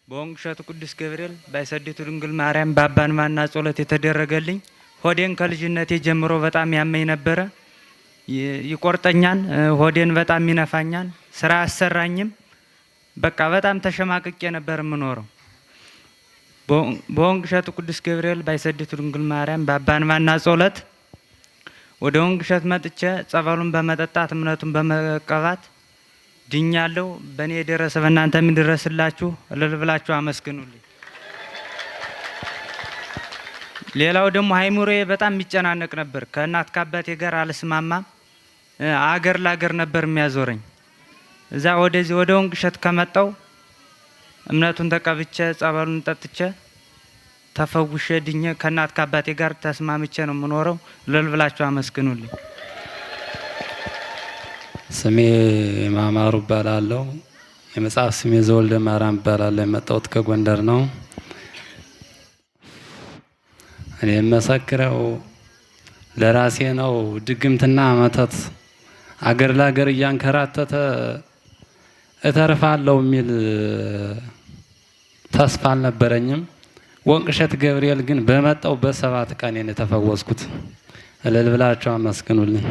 በወንቅሸቱ ቅዱስ ገብርኤል ባይሰዲቱ ድንግል ማርያም በአባንማና ጸሎት የተደረገልኝ ሆዴን ከልጅነቴ ጀምሮ በጣም ያመኝ ነበረ። ይቆርጠኛል፣ ሆዴን በጣም ይነፋኛል፣ ስራ አሰራኝም። በቃ በጣም ተሸማቅቄ ነበር የምኖረው። በወንቅሸቱ ቅዱስ ገብርኤል ባይሰዲቱ ድንግል ማርያም በአባንማና ጸሎት ወደ ወንቅሸት መጥቼ ጸበሉን በመጠጣት እምነቱን በመቀባት ድኛለሁ። በእኔ የደረሰ በእናንተ የሚደረስላችሁ እልል ብላችሁ አመስግኑልኝ። ሌላው ደግሞ አይምሮዬ በጣም የሚጨናነቅ ነበር። ከእናት ከአባቴ ጋር አልስማማም። አገር ለአገር ነበር የሚያዞረኝ። እዛ ወደዚህ ወደ ወንቅሸት ከመጣው እምነቱን ተቀብቼ ጸበሉን ጠጥቼ ተፈውሼ ድኜ ከእናት ከአባቴ ጋር ተስማምቼ ነው የምኖረው። እልል ብላችሁ አመስግኑልኝ። ስሜ ማማሩ እባላለሁ። የመጽሐፍ ስሜ ዘወልደ ማርያም እባላለሁ። የመጣሁት ከጎንደር ነው። እኔ የምመሰክረው ለራሴ ነው። ድግምትና መተት አገር ለአገር እያንከራተተ እተርፋለሁ የሚል ተስፋ አልነበረኝም። ወንቅሸት ገብርኤል ግን በመጣው በ7 ቀን ነው የተፈወስኩት። እልል ብላችሁ አመስግኑልኝ።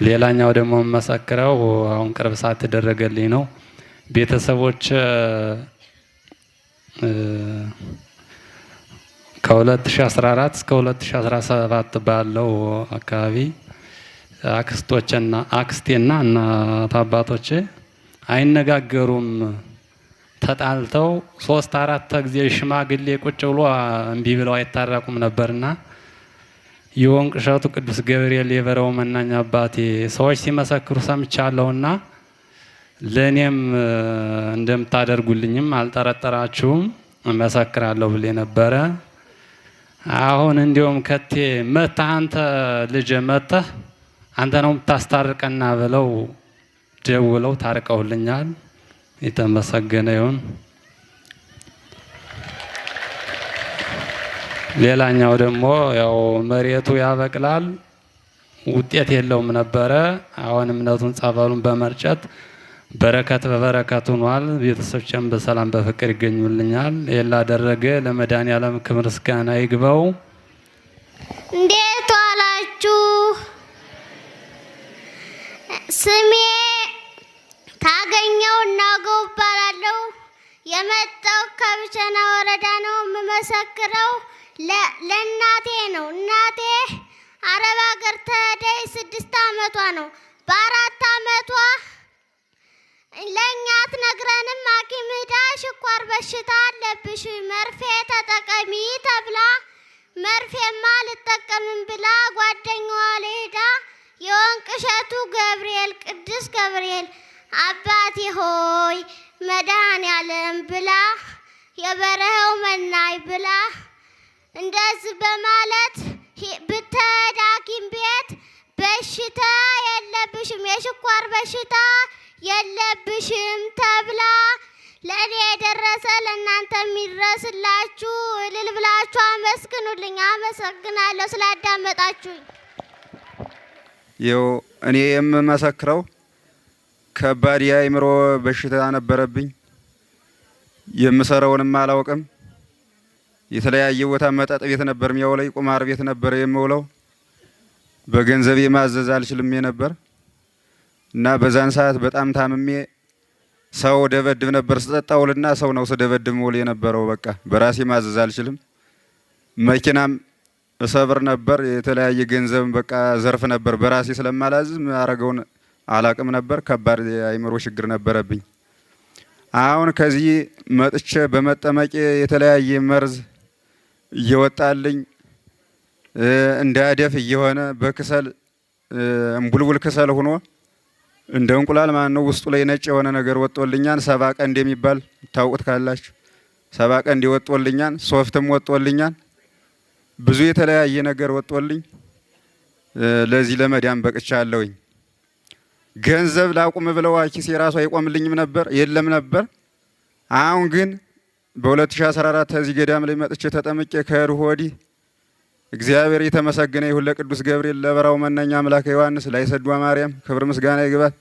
ሌላኛው ደግሞ መሰክረው አሁን ቅርብ ሰዓት ተደረገልኝ ነው። ቤተሰቦች ከ2014 እስከ 2017 ባለው አካባቢ አክስቴና እናት አባቶቼ አይነጋገሩም። ተጣልተው 3-4 ጊዜ ሽማግሌ ቁጭ ብሎ እምቢ ብለው አይታረቁም ነበርና የወንቅሸቱ ቅዱስ ገብርኤል የበረው መናኛ አባቴ ሰዎች ሲመሰክሩ ሰምቻለሁና ለኔም እንደምታደርጉልኝም አልጠረጠራችሁም፣ እመሰክራለሁ ብዬ ነበረ። አሁን እንዲያውም ከቴ መተህ አንተ ልጅ መተህ አንተ ነው የምታስታርቀና ብለው ደውለው ታርቀውልኛል። የተመሰገነ ይሁን። ሌላኛው ደግሞ ያው መሬቱ ያበቅላል ውጤት የለውም ነበረ። አሁን እምነቱን ጸበሉን በመርጨት በረከት በበረከት ሆኗል። ቤተሰቦቼም በሰላም በፍቅር ይገኙልኛል። ይሄን ላደረገ ለመድኃኔዓለም ክብር ምስጋና ይግባው። እንዴት ዋላችሁ? ስሜ ታገኘው እናገው እባላለሁ። የመጣው ከብቸና ወረዳ ነው። የምመሰክረው ለእናቴ ነው። እናቴ አረብ ሀገር ተሄደች 6 ዓመቷ ነው። በ4 ዓመቷ ለእኛ አትነግረንም። ሐኪም ሄዳ ስኳር በሽታ አለብሽ መርፌ ተጠቀሚ ተብላ መርፌማ አልጠቀምም ብላ ጓደኛዋ ሄዳ የወንቅሸቱ ገብርኤል ቅዱስ ገብርኤል አባቴ ሆይ መድኃኔዓለም ብላ የበረሃው መናይ ብላ እንደዚህ በማለት ብትሄድ ሐኪም ቤት በሽታ የለብሽም የስኳር በሽታ የለብሽም ተብላ ለእኔ የደረሰ ለእናንተ የሚድረስላችሁ። እልል ብላችሁ አመስግኑልኝ። አመሰግናለሁ ስላዳመጣችሁኝ። ይኸው እኔ የምመሰክረው ከባድ የአእምሮ በሽታ ነበረብኝ። የምሰራውንም አላውቅም። የተለያየ ቦታ መጠጥ ቤት ነበር የሚያውለኝ፣ ቁማር ቤት ነበር የምውለው። በገንዘብ ማዘዝ አልችልም ነበር እና በዛን ሰዓት በጣም ታምሜ ሰው ደበድብ ነበር። ስጠጣውልና ሰው ነው ስደበድብ ውል የነበረው። በቃ በራሴ ማዘዝ አልችልም። መኪናም እሰብር ነበር። የተለያየ ገንዘብ በቃ ዘርፍ ነበር። በራሴ ስለማላዝዝ ማረገውን አላቅም ነበር። ከባድ የአእምሮ ችግር ነበረብኝ። አሁን ከዚህ መጥቼ በመጠመቄ የተለያየ መርዝ እየወጣልኝ እንዳደፍ እየሆነ በክሰል እምቡልቡል ክሰል ሆኖ እንደ እንቁላል ማለት ነው። ውስጡ ላይ ነጭ የሆነ ነገር ወጥቶልኛል። 70 ቀንድ የሚባል ታውቁት ካላችሁ 70 ቀንድ ወጥቶልኛል። ሶፍትም ወጥቶልኛል። ብዙ የተለያየ ነገር ወጥቶልኝ ለዚህ ለመዳን በቅቻለሁኝ። ገንዘብ ላቁም ብለው ኪሴ ራሱ አይቆምልኝም ነበር የለም ነበር። አሁን ግን በ2014 ከዚህ ገዳም ላይ መጥቼ ተጠምቄ ከሄድሁ ወዲህ እግዚአብሔር የተመሰገነ ይሁን ለቅዱስ ገብርኤል፣ ለበራው መናኛ አምላከ ዮሐንስ፣ ላይሰዷ ማርያም ክብር ምስጋና ይግባት።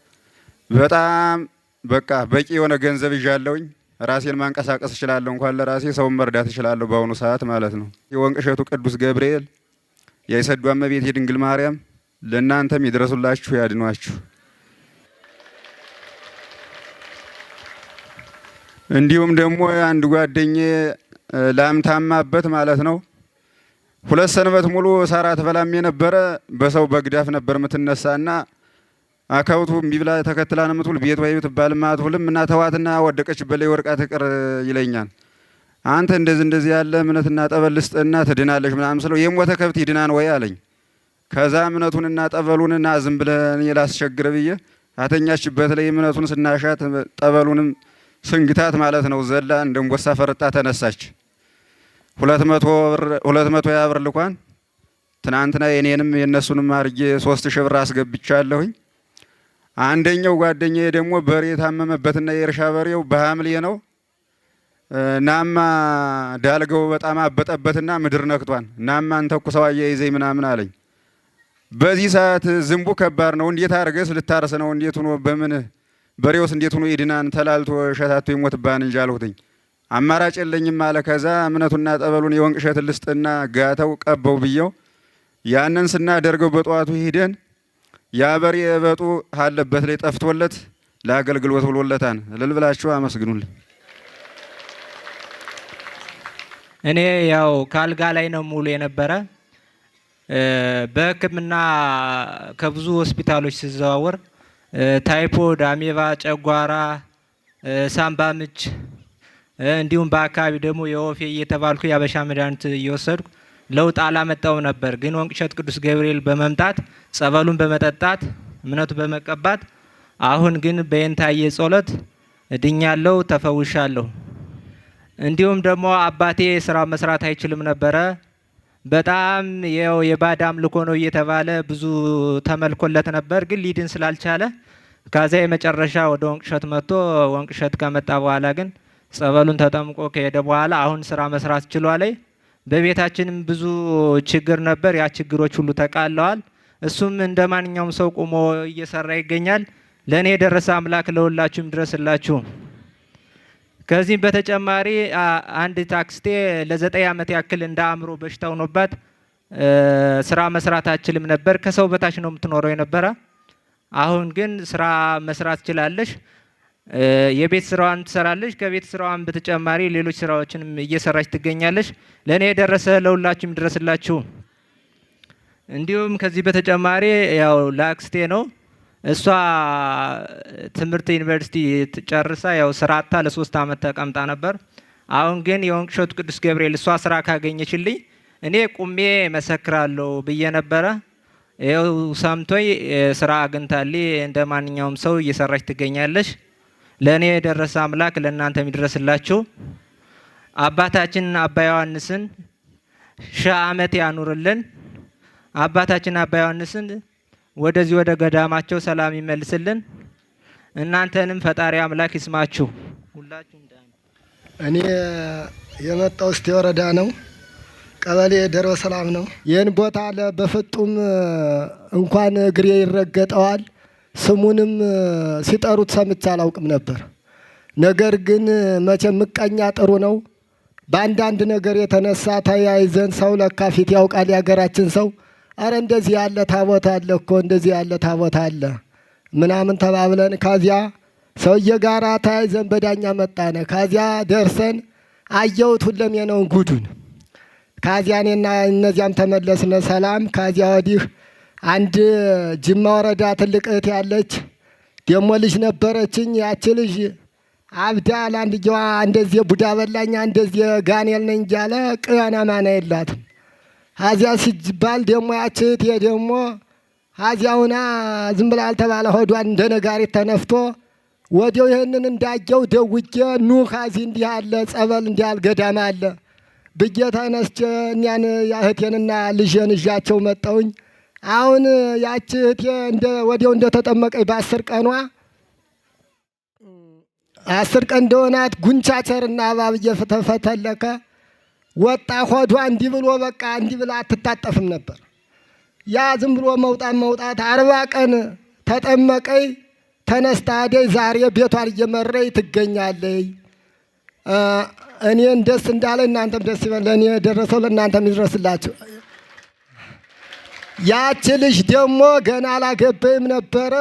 በጣም በቃ በቂ የሆነ ገንዘብ ይዣለሁኝ። ራሴን ማንቀሳቀስ እችላለሁ። እንኳን ለራሴ ሰውን መርዳት እችላለሁ በአሁኑ ሰዓት ማለት ነው። የወንቅ እሸቱ ቅዱስ ገብርኤል፣ የአይሰዷ እመቤት የድንግል ማርያም ለእናንተም ይድረሱላችሁ፣ ያድኗችሁ። እንዲሁም ደግሞ አንድ ጓደኛዬ ላም ታማበት ማለት ነው 2 ሰንበት ሙሉ ሳራ ትበላም የነበረ በሰው በግዳፍ ነበር የምትነሳና አካውቱ ቢብላ ተከትላን የምትውል ቤት ወይ ትባልም አትውልም እና ተዋትና ወደቀች በላይ ወርቃ ትቅር ይለኛል። አንተ እንደዚህ ያለ እምነትና ጠበል ስጥና ትድናለሽ ምናምን ስለው የሞተ ከብት ይድናን ወይ አለኝ። ከዛ እምነቱንና ጠበሉንና ዝም ብለን የላስቸግር ብዬ አተኛችበት ላይ እምነቱን ስናሻት ጠበሉንም ስንግታት ማለት ነው ዘላ እንደንጎሳ ፈርጣ ተነሳች። 200 ብር ልኳን ትናንትና የኔንም የነሱንም አርጌ 3000 ብር አስገብቻለሁኝ። አንደኛው ጓደኛዬ ደግሞ በሬ ታመመበትና የእርሻ በሬው በሐምሌ ነው ናማ ዳልገው በጣም አበጠበትና ምድር ነክቷን ናማ እንተኩሰው አያይዘኝ ምናምን አለኝ። በዚህ ሰዓት ዝንቡ ከባድ ነው። እንዴት አርገስ ልታርስ ነው? እንዴት ሆኖ በምን በሬውስ እንዴት ሆኖ ይድናን? ተላልቶ ሸታቶ ይሞትባን እንጂ አልሁትኝ። አማራጭ የለኝም አለ። ከዛ እምነቱና ጠበሉን የወንቅ እሸት ልስጥና ጋተው ቀበው ብየው ያንን ስናደርገው በጠዋቱ ሄደን ያ በሬ በጡ አለበት ላይ ጠፍቶለት ለአገልግሎት ብሎለታን። እልል ብላችሁ አመስግኑልኝ። እኔ ያው ካልጋ ላይ ነው ሙሉ የነበረ በሕክምና ከብዙ ሆስፒታሎች ሲዘዋወር ታይፎይድ፣ አሜባ፣ ጨጓራ፣ ሳምባ ምች እንዲሁም በአካባቢ ደግሞ የወፌ እየተባልኩ የአበሻ መድኃኒት እየወሰድኩ ለውጥ አላመጣው ነበር። ግን ወንቅ እሸት ቅዱስ ገብርኤል በመምጣት ጸበሉን በመጠጣት እምነቱ በመቀባት አሁን ግን በየንታየ ጸሎት እድኛለሁ፣ ተፈውሻለሁ። እንዲሁም ደግሞ አባቴ ስራ መስራት አይችልም ነበረ። በጣም የባዕድ አምልኮ ነው እየተባለ ብዙ ተመልኮለት ነበር። ግን ሊድን ስላልቻለ ከዚያ የመጨረሻ ወደ ወንቅ እሸት መጥቶ ወንቅ እሸት ከመጣ በኋላ ግን ጸበሉን ተጠምቆ ከሄደ በኋላ አሁን ስራ መስራት ችሏል። በቤታችንም ብዙ ችግር ነበር። ያ ችግሮች ሁሉ ተቃለዋል። እሱም እንደ ማንኛውም ሰው ቆሞ እየሰራ ይገኛል። ለእኔ የደረሰ አምላክ ለሁላችሁም ድረስላችሁ። ከዚህም በተጨማሪ አንድ ታክስቴ ለ9 ዓመት ያክል እንደ አእምሮ በሽታ ሆኖባት ስራ መስራት አችልም ነበር። ከሰው በታች ነው የምትኖረው የነበረ። አሁን ግን ስራ መስራት ችላለሽ። የቤት ስራዋን ትሰራለች። ከቤት ስራዋን በተጨማሪ ሌሎች ስራዎችንም እየሰራች ትገኛለች። ለእኔ የደረሰ ለሁላችሁም ድረስላችሁ። እንዲሁም ከዚህ በተጨማሪ ያው ለአክስቴ ነው። እሷ ትምህርት ዩኒቨርሲቲ ጨርሳ ያው ስራ አጥታ ለ3 ዓመት ተቀምጣ ነበር። አሁን ግን የወንቅ እሸቱ ቅዱስ ገብርኤል እሷ ስራ ካገኘችልኝ እኔ ቁሜ መሰክራለሁ ብዬ ነበረ። ይኸው ሰምቶኝ ስራ አግኝታልኝ እንደ ማንኛውም ሰው እየሰራች ትገኛለች። ለእኔ የደረሰ አምላክ ለእናንተ የሚድረስላችሁ። አባታችን አባ ዮሐንስን 1000 ዓመት ያኑርልን። አባታችን አባ ዮሐንስን ወደዚህ ወደ ገዳማቸው ሰላም ይመልስልን። እናንተንም ፈጣሪ አምላክ ይስማችሁ። ሁላችሁ እኔ የመጣው እስቴ ወረዳ ነው፣ ቀበሌ ደሮ ሰላም ነው። ይህን ቦታ በፍጡም እንኳን እግሬ ይረገጠዋል። ስሙንም ሲጠሩት ሰምቼ አላውቅም ነበር። ነገር ግን መቼም ምቀኛ ጥሩ ነው። በአንዳንድ ነገር የተነሳ ተያይዘን ሰው ለካ ፊት ያውቃል የሀገራችን ሰው። አረ እንደዚህ ያለ ታቦት አለ እኮ እንደዚህ ያለ ታቦት አለ ምናምን ተባብለን ከዚያ ሰውዬ ጋራ ተያይዘን በዳኛ መጣነ። ከዚያ ደርሰን አየሁት ሁለም የነውን ጉዱን። ከዚያ እኔና እነዚያም ተመለስነ ሰላም። ከዚያ ወዲህ አንድ ጅማ ወረዳ ትልቅ እህት ያለች ደሞ ልጅ ነበረችኝ። ያቺ ልጅ አብዳ ለአንድየዋ እንደዚህ ቡዳ በላኛ እንደዚህ ጋኔል ነኝ እያለ ቅያና ማና የላትም። አዚያ ሲባል ደግሞ ያቺ እህቴ ደግሞ ሀዚያውና ዝም ብላ አልተባለ ሆዷን እንደ ነጋሪት ተነፍቶ ወዲያው ይህንን እንዳየው ደውጄ ኑ ሀዚ እንዲህ አለ ጸበል እንዲህ ያለ ገዳም አለ ብዬ ተነስቼ እኛን እህቴንና ልጄን ይዣቸው መጣሁኝ። አሁን ያቺ እህቴ ወዲያው እንደተጠመቀኝ በ10 ቀኗ 10 ቀን እንደሆናት ጉንቻቸርና እባብ እየተፈተለከ ወጣ። ሆዷ እንዲህ ብሎ በቃ እንዲህ ብላ አትታጠፍም ነበር። ያ ዝም ብሎ መውጣት 40 ቀን ተጠመቀኝ። ተነስታ ሄደኝ። ዛሬ ቤቷን እየመረኝ ትገኛለች። እኔን ደስ እንዳለ እናንተም ደስ ይበል። ለእኔ የደረሰው ለእናንተም ይድረስላችሁ። ያቺ ልጅ ደግሞ ገና አላገባይም ነበረ።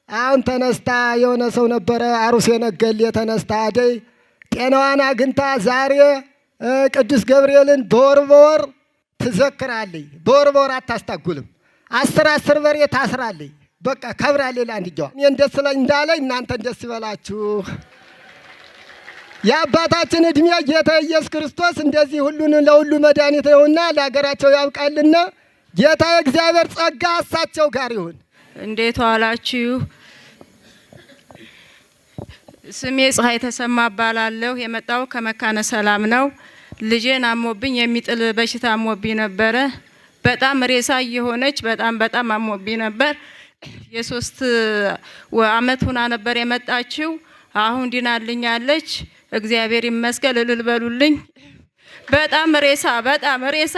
አሁን ተነስታ የሆነ ሰው ነበረ አሩሴ ነገሌ ተነስታ ሄደኝ። ጤናዋን አግኝታ ዛሬ ቅዱስ ገብርኤልን በወር ትዘክራለች። በወር አታስታጉልም። 10 በሬ ታስራለች። በቃ ከብራለች። ለአንድጃዋ እኔን ደስ እንዳለኝ እናንተን ደስ ይበላችሁ። የአባታችን እድሜ ጌታ ኢየሱስ ክርስቶስ እንደዚህ ሁሉን ለሁሉ መድኃኒት ነውና ለሀገራቸው ያብቃልና ጌታ የእግዚአብሔር ጸጋ እሳቸው ጋር ይሁን። እንዴት ዋላችሁ? ስሜ ፀሐይ ተሰማ እባላለሁ። የመጣው ከመካነ ሰላም ነው። ልጄን አሞብኝ የሚጥል በሽታ አሞብኝ ነበረ። በጣም ሬሳ እየሆነች በጣም አሞብኝ ነበር። የ3 አመት ሆና ነበር የመጣችው። አሁን ድናልኛለች። እግዚአብሔር ይመስገን። እልል በሉልኝ። በጣም ሬሳ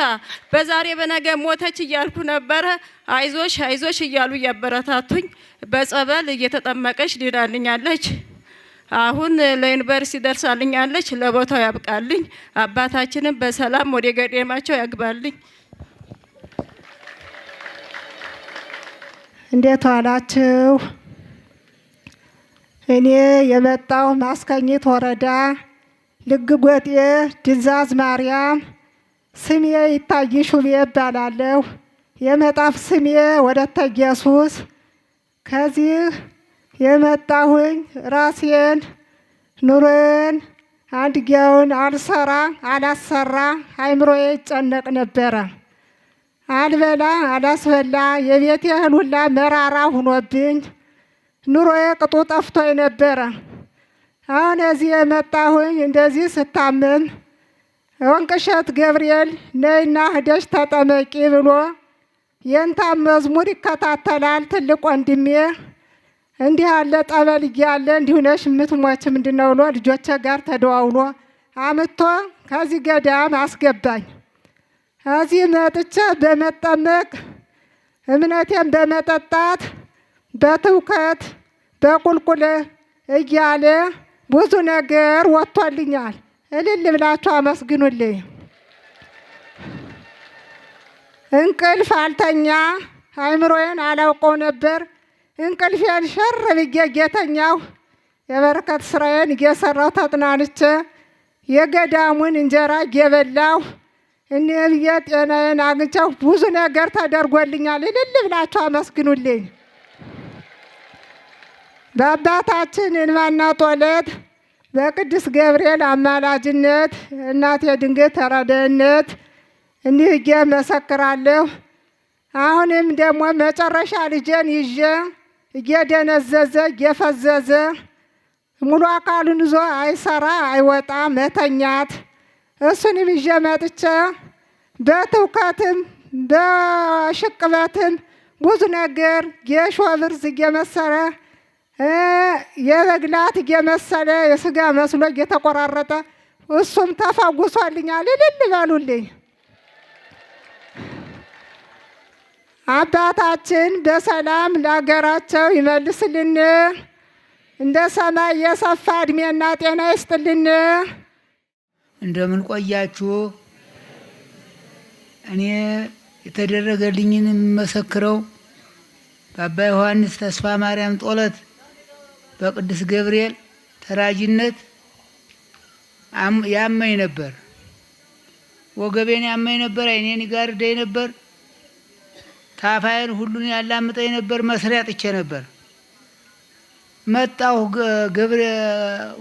በዛሬ በነገ ሞተች እያልኩ ነበረ። አይዞሽ እያሉ እያበረታቱኝ በጸበል እየተጠመቀች ድናልኛለች። አሁን ለዩኒቨርሲቲ ደርሳልኛለች። ለቦታው ያብቃልኝ። አባታችንን በሰላም ወደ ገዳማቸው ያግባልኝ። እንዴት ዋላችሁ? እኔ የመጣው ማስከኝት ወረዳ ልግጎጤ ድንዛዝ ማርያም፣ ስሜ ይታይ ሹሜ እባላለሁ። የመጣፍ ስሜ ወለተ ኢየሱስ። ከዚህ የመጣሁኝ ራሴን ኑሮዬን አንድጌውን አላሰራ አይምሮዬ ይጨነቅ ነበረ። አልበላ አላስበላ የቤቴ እህል ሁላ መራራ ሁኖብኝ ኑሮዬ ቅጡ ጠፍቶኝ ነበረ። አሁን እዚህ የመጣሁኝ እንደዚህ ስታመም ወንቅሸት ገብርኤል ነይና ሂደሽ ተጠመቂ ብሎ የንታ መዝሙር ይከታተላል ትልቅ ወንድሜ። እንዲህ ያለ ጠበል እያለ እንዲሁ ነሽ የምትሞች ምንድነው ብሎ ልጆቼ ጋር ተደዋውሎ አምጥቶ ከዚህ ገዳም አስገባኝ። እዚህ መጥቼ በመጠመቅ እምነቴን በመጠጣት በትውከት በቁልቁል እያለ ብዙ ነገር ወጥቶልኛል። እልል ብላችሁ አመስግኑልኝ። እንቅልፍ አልተኛ፣ አይምሮዬን አላውቀው ነበር። እንቅልፌን ሸር ብዬ ጌተኛው የበረከት ስራዬን እየሰራሁ ተጥናንቼ የገዳሙን እንጀራ እየበላሁ እኔ ብዬ ጤናዬን አግኝቼው ብዙ ነገር ተደርጎልኛል። እልል ብላችሁ አመስግኑልኝ። በአባታችን እንባና ጦለት በቅዱስ ገብርኤል አማላጅነት እናቴ ድንግል ተራዳኢነት እንዲህ ብዬ መሰክራለሁ። አሁንም ደግሞ መጨረሻ ልጄን ይዤ እየደነዘዘ እየፈዘዘ ሙሉ አካሉን ይዞ አይሰራ አይወጣ መተኛት እሱንም ይዤ መጥቼ በትውከትም በሽቅበትም ብዙ ነገር ጌሾ ብርዝ እየመሰለ የበግላት እየመሰለ የስጋ መስሎ እየተቆራረጠ እሱም ተፈውሶልኛል። እልል በሉልኝ። አባታችን በሰላም ለሀገራቸው ይመልስልን። እንደ ሰማይ የሰፋ እድሜና ጤና ይስጥልን። እንደምን ቆያችሁ? እኔ የተደረገልኝን የምመሰክረው በአባ ዮሐንስ ተስፋ ማርያም ጦለት በቅዱስ ገብርኤል ተራጅነት ያመኝ ነበር። ወገቤን ያመኝ ነበር። አይኔን ይጋርደኝ ነበር። ታፋዬን ሁሉን ያላምጠኝ ነበር። መስሪያ ጥቼ ነበር። መጣሁ።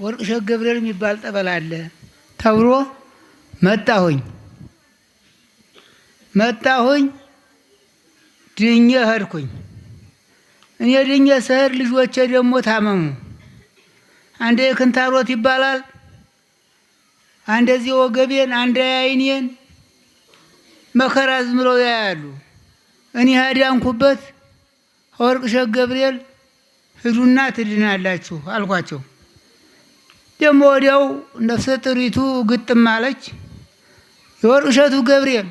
ወርቅሸት ገብርኤል የሚባል ጠበል አለ ተብሎ መጣሁኝ። ድኜ ሄድኩኝ። እኔ ድኜ ስሄድ ልጆቼ ደግሞ ታመሙ። አንዴ ክንታሮት ይባላል፣ አንደዚህ ወገቤን፣ አንዴ አይኔን መከራ ዝም ብለው ያያሉ። እኔ ዳንኩበት ወርቅ እሸት ገብርኤል ሂዱና ትድናላችሁ አልኳቸው። ደግሞ ወዲያው ነፍሰ ጥሪቱ ግጥም አለች። የወርቅ እሸቱ ገብርኤል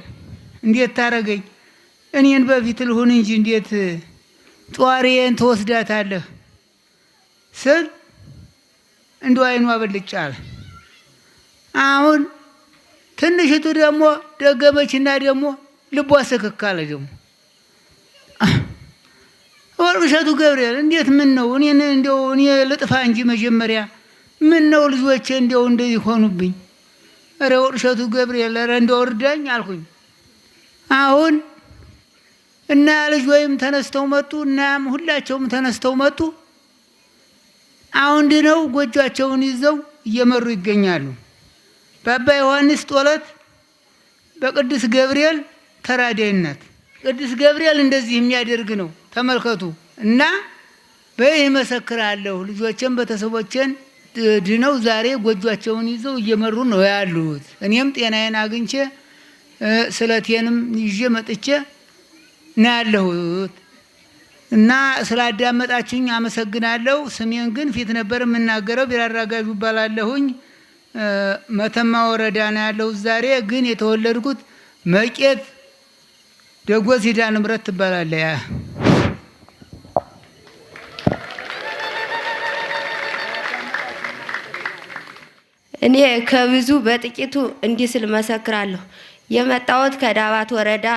እንዴት ታረገኝ? እኔን በፊት ልሁን እንጂ እንዴት ጧሪዬን ትወስዳታለህ ስል እንደ አይኗ ብልጭ አለ። አሁን ትንሽቱ ደግሞ ደገመችና ደግሞ ልቧ ስክክ አለ። ደግሞ ወርቅ እሸቱ ገብርኤል እንዴት ምን ነው እኔ ልጥፋ እንጂ መጀመሪያ ምን ነው ልጆቼ እንደው እንደዚህ ሆኑብኝ? ኧረ ወርቅ እሸቱ ገብርኤል ኧረ እንደው እርዳኝ አልኩኝ። አሁን እና ልጅ ወይም ተነስተው መጡ፣ እናም ሁላቸውም ተነስተው መጡ። አሁን ድነው ጎጇቸውን ይዘው እየመሩ ይገኛሉ። በአባ ዮሐንስ ጦለት በቅዱስ ገብርኤል ተራዳይነት ቅዱስ ገብርኤል እንደዚህ የሚያደርግ ነው። ተመልከቱ እና በይህ መሰክራለሁ። ልጆቼን ቤተሰቦቼን ድነው ዛሬ ጎጇቸውን ይዘው እየመሩ ነው ያሉት። እኔም ጤናዬን አግኝቼ ስለቴንም ይዤ መጥቼ ነው ያለሁት እና ስላዳመጣችሁኝ አመሰግናለሁ። ስሜን ግን ፊት ነበር የምናገረው። ቢራራ ጋዡ እባላለሁኝ። መተማ ወረዳ ነው ያለሁት። ዛሬ ግን የተወለድኩት መቄት ደጎስ ኪዳነ ምሕረት ትባላለች። እኔ ከብዙ በጥቂቱ እንዲህ ስል መሰክራለሁ። የመጣሁት ከዳባት ወረዳ፣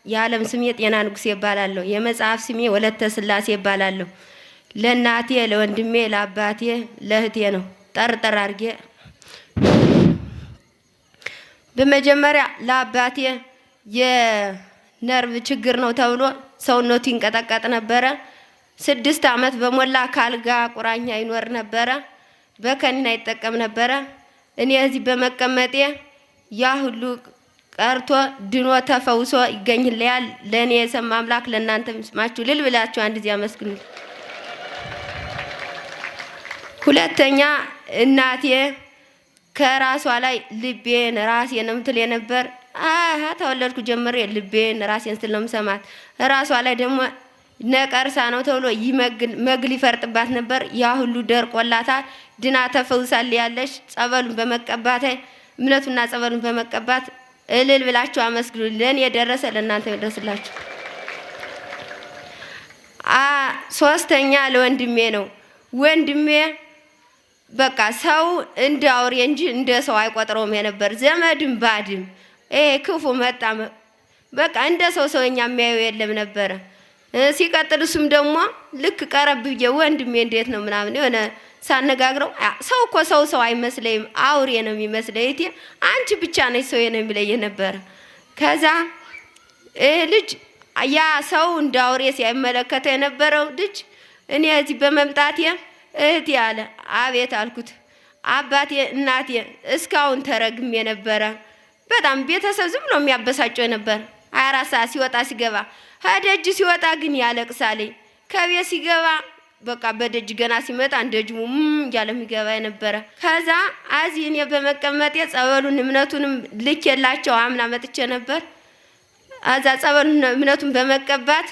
የዓለም ስሜ ጤና ንጉሴ ይባላለሁ። የመጽሐፍ ስሜ ወለተ ስላሴ ይባላለሁ። ለእናቴ፣ ለወንድሜ፣ ለአባቴ፣ ለእህቴ ነው። ጠርጠር አድርጌ በመጀመሪያ ለአባቴ የነርቭ ችግር ነው ተብሎ ሰውነቱ ይንቀጠቀጥ ነበረ። 6 ዓመት በሞላ ካልጋ ቁራኛ ይኖር ነበረ። በከኒና ይጠቀም ነበረ። እኔ እዚህ በመቀመጤ ያ ሁሉ ቀርቶ ድኖ ተፈውሶ ይገኝልኛል። ለእኔ የሰማ አምላክ ለእናንተም ይስማችሁ ልል ብላችሁ አንድ ጊዜ አመስግኑ። ሁለተኛ እናቴ ከራሷ ላይ ልቤን ራሴን ምትል የነበር ተወለድኩ ጀምሬ ልቤን ራሴን ስል ነው የምሰማት። ራሷ ላይ ደግሞ ነቀርሳ ነው ተብሎ መግል ይፈርጥባት ነበር። ያ ሁሉ ደርቆላታል። ድና ተፈውሳል ያለሽ ጸበሉን በመቀባት እምነቱና ጸበሉን በመቀባት እልል ብላችሁ አመስግኑ። ለኔ የደረሰ ለእናንተ ይደርስላችሁ። ሶስተኛ ለወንድሜ ነው። ወንድሜ በቃ ሰው እንደ አውሬ እንጂ እንደ ሰው አይቆጥረውም የነበር። ዘመድም ባድም ክፉ መጣ በቃ እንደ ሰውኛ የሚያየው የለም ነበረ። ሲቀጥል እሱም ደግሞ ልክ ቀረብ ብዬ ወንድሜ እንዴት ነው ምናምን የሆነ ሳነጋግረው ሰው እኮ ሰው አይመስለኝም አውሬ ነው የሚመስለኝ። እቴ አንቺ ብቻ ነሽ ሰው ነው የሚለኝ ነበር። ከዛ ልጅ ያ ሰው እንደ አውሬ ሲያመለከተው የነበረው ልጅ እኔ እዚህ በመምጣቴ እህቴ አለ። አቤት አልኩት። አባቴ እናቴ እስካሁን ተረግሜ ነበረ። በጣም ቤተሰብ ዝም ብሎ የሚያበሳጨው ነበር። 24 ሰዓት ሲወጣ ሲገባ፣ ከደጅ ሲወጣ ግን ያለቅሳል። ከቤት ሲገባ በቃ በደጅ ገና ሲመጣ እንደጅሙ እያለ የሚገባ ነበረ። ከዛ አዚህ እኔ በመቀመጤ ጸበሉን እምነቱንም ልኬላቸው አምና መጥቼ ነበር። አዛ ጸበሉን እምነቱን በመቀባት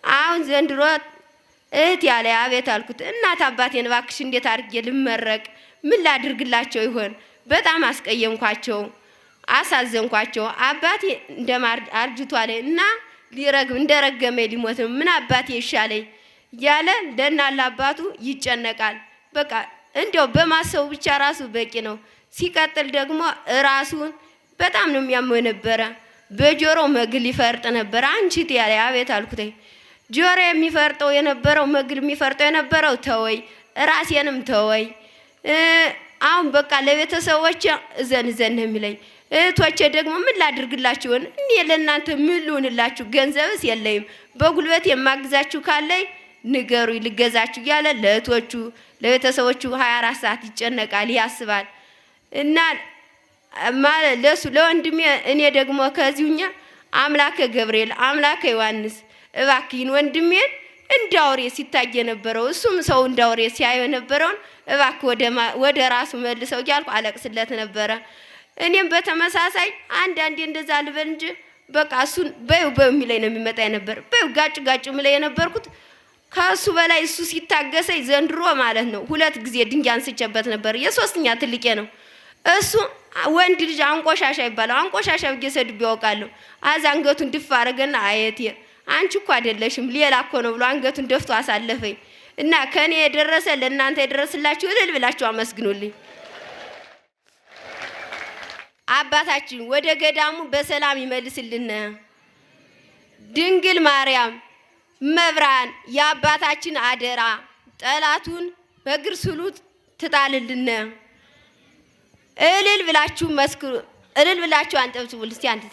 አሁን ዘንድሮ እህት ያለ አቤት አልኩት። እናት አባቴን እባክሽ እንዴት አድርጌ ልመረቅ? ምን ላድርግላቸው ይሆን? በጣም አስቀየምኳቸው፣ አሳዘንኳቸው። አባቴ እንደማር አርጅቷል እና ሊረግም እንደረገመ ሊሞት ነው። ምን አባቴ ይሻለኝ ያለ ለናላ አባቱ ይጨነቃል። በቃ እንዲያው በማሰቡ ብቻ ራሱ በቂ ነው። ሲቀጥል ደግሞ ራሱን በጣም ነው የሚያመው ነበረ። በጆሮ መግል ይፈርጥ ነበር። አንቺት ያለ አቤት አልኩት። ጆሮ የሚፈርጠው የነበረው መግል የሚፈርጠው የነበረው ተወይ፣ ራሴንም ተወይ። አሁን በቃ ለቤተሰቦቼ እዘን ነው የሚለኝ። እህቶቼ ደግሞ ምን ላድርግላችሁ? እኔ ለእናንተ ምን ልሁንላችሁ? ገንዘብስ የለኝም። በጉልበት የማግዛችሁ ካለኝ ንገሩኝ ልገዛችሁ እያለ ለእህቶቹ ለቤተሰቦቹ 24 ሰዓት ይጨነቃል፣ ያስባል። እና ለሱ ለወንድሜ እኔ ደግሞ ከዚሁኛ አምላከ ገብርኤል አምላከ ዮሐንስ እባክህን ወንድሜን እንዳውሬ ሲታየ የነበረው እሱም ሰው እንዳውሬ ሲያዩ የነበረውን እባክህ ወደ ራሱ መልሰው እያልኩ አለቅስለት ነበረ። እኔም በተመሳሳይ አንዳንዴ እንደዛ ልበል እንጂ በቃ እሱን በይው የሚለኝ ነው የሚመጣ ነበር። በይው ጋጭ የሚለኝ የነበርኩት ከሱ በላይ እሱ ሲታገሰኝ ዘንድሮ ማለት ነው 2 ጊዜ ድንጋይ አንስቼበት ነበር። የሶስተኛ ትልቄ ነው እሱ ወንድ ልጅ አንቆሻሻ ይባላል። አንቆሻሻ ብዬ ሰድቤው ያውቃለሁ። አንገቱን ድፍ አደረገና አየቴ አንቺ እኮ አይደለሽም ሌላ እኮ ነው ብሎ አንገቱን ደፍቶ አሳለፈኝ። እና ከኔ የደረሰ ለእናንተ የደረስላችሁ እልል ብላችሁ አመስግኑልኝ። አባታችን ወደ ገዳሙ በሰላም ይመልስልን። ድንግል ማርያም መብራን የአባታችን አደራ ጠላቱን በእግር ስሉ ትጣልልን። እልል ብላችሁ መስክሩ። እልል ብላችሁ አንጠብጥቡ። እስቲ አንተ